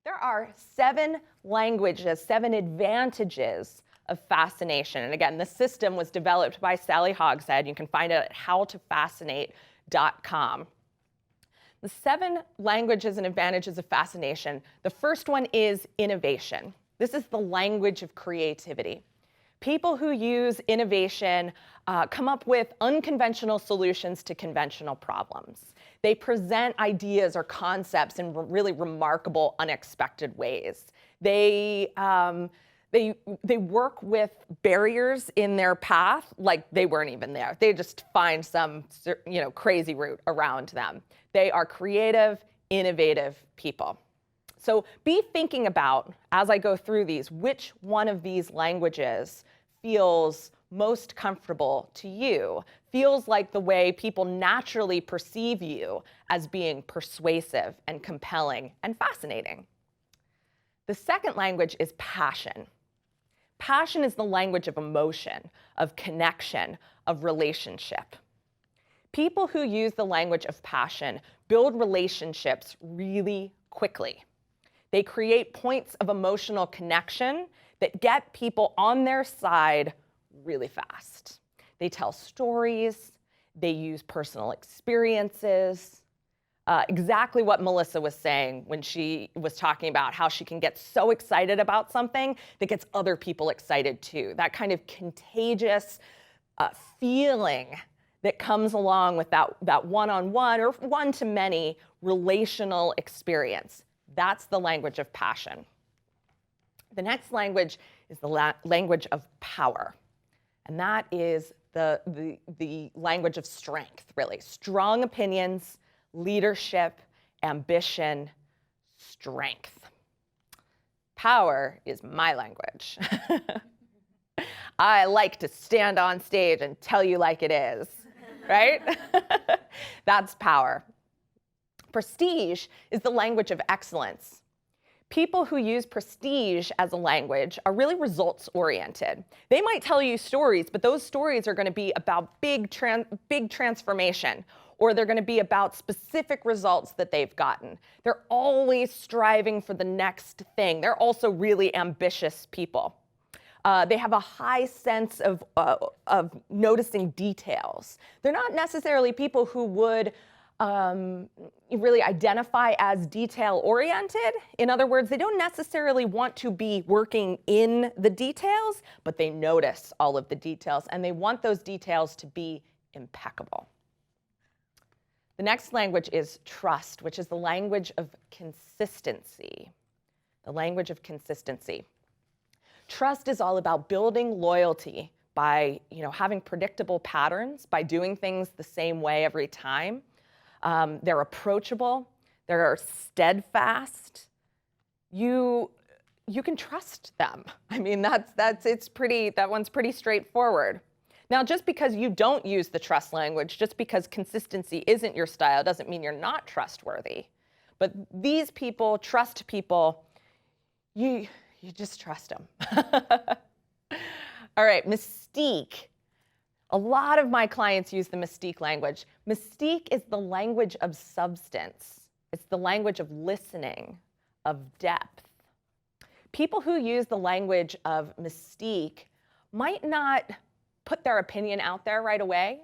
There are 7 languages, 7 advantages of fascination. And again, this system was developed by Sally Hogshead. You can find it at howtofascinate.com. The 7 languages and advantages of fascination. The first one is innovation. This is the language of creativity. People who use innovation come up with unconventional solutions to conventional problems. They present ideas or concepts in really remarkable, unexpected ways. They work with barriers in their path like they weren't even there. They just find some crazy route around them. They are creative, innovative people. So be thinking about, as I go through these, which one of these languages feels most comfortable to you, feels like the way people naturally perceive you as being persuasive and compelling and fascinating. The second language is passion. Passion is the language of emotion, of connection, of relationship. People who use the language of passion build relationships really quickly. They create points of emotional connection that get people on their side really fast. They tell stories, they use personal experiences, exactly what Melissa was saying when she was talking about how she can get so excited about something that gets other people excited too. That kind of contagious feeling that comes along with that one-on-one or one-to-many relational experience. That's the language of passion. The next language is the language of power. And that is the language of strength, really. Strong opinions, leadership, ambition, strength. Power is my language. I like to stand on stage and tell you like it is, right? That's power. Prestige is the language of excellence. People who use prestige as a language are really results-oriented. They might tell you stories, but those stories are going to be about big transformation, or they're going to be about specific results that they've gotten. They're always striving for the next thing. They're also really ambitious people. They have a high sense of noticing details. They're not necessarily people who would really identify as detail-oriented. In other words, they don't necessarily want to be working in the details, but they notice all of the details, and they want those details to be impeccable. The next language is trust, which is the language of consistency. The language of consistency. Trust is all about building loyalty by having predictable patterns, by doing things the same way every time. They're approachable, they're steadfast. You can trust them. I mean, that one's pretty straightforward. Now, just because you don't use the trust language, just because consistency isn't your style, doesn't mean you're not trustworthy. But these people, trust people, you just trust them. All right, Mystique. A lot of my clients use the Mystique language. Mystique is the language of substance. It's the language of listening, of depth. People who use the language of Mystique might not put their opinion out there right away.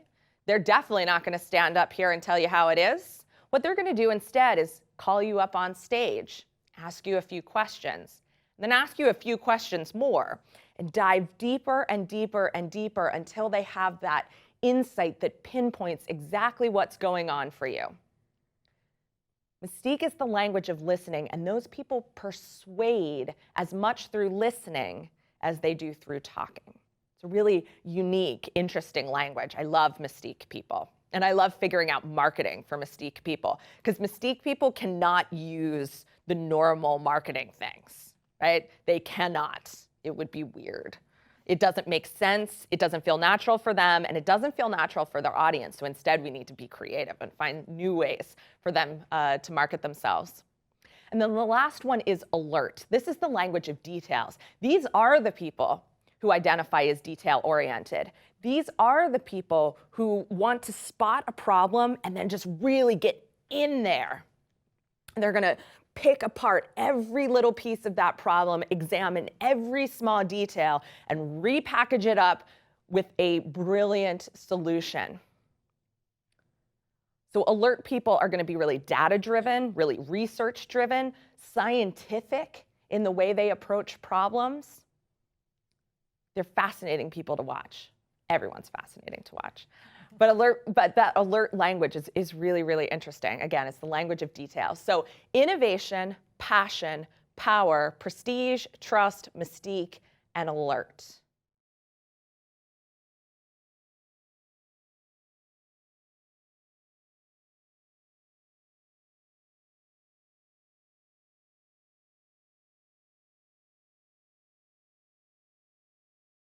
They're definitely not going to stand up here and tell you how it is. What they're going to do instead is call you up on stage, ask you a few questions, and then ask you a few questions more, and dive deeper and deeper and deeper until they have that insight that pinpoints exactly what's going on for you. Mystique is the language of listening, and those people persuade as much through listening as they do through talking. It's a really unique, interesting language. I love Mystique people. And I love figuring out marketing for Mystique people, because Mystique people cannot use the normal marketing things, right? They cannot. It would be weird. It doesn't make sense, it doesn't feel natural for them, and it doesn't feel natural for their audience. So instead, we need to be creative and find new ways for them to market themselves. And then the last one is alert. This is the language of details. These are the people who identify as detail-oriented. These are the people who want to spot a problem and then just really get in there. And they're going to pick apart every little piece of that problem, examine every small detail, and repackage it up with a brilliant solution. So alert people are going to be really data-driven, really research-driven, scientific in the way they approach problems. They're fascinating people to watch. Everyone's fascinating to watch. But that alert language is really, really interesting. Again, it's the language of detail. So innovation, passion, power, prestige, trust, mystique, and alert.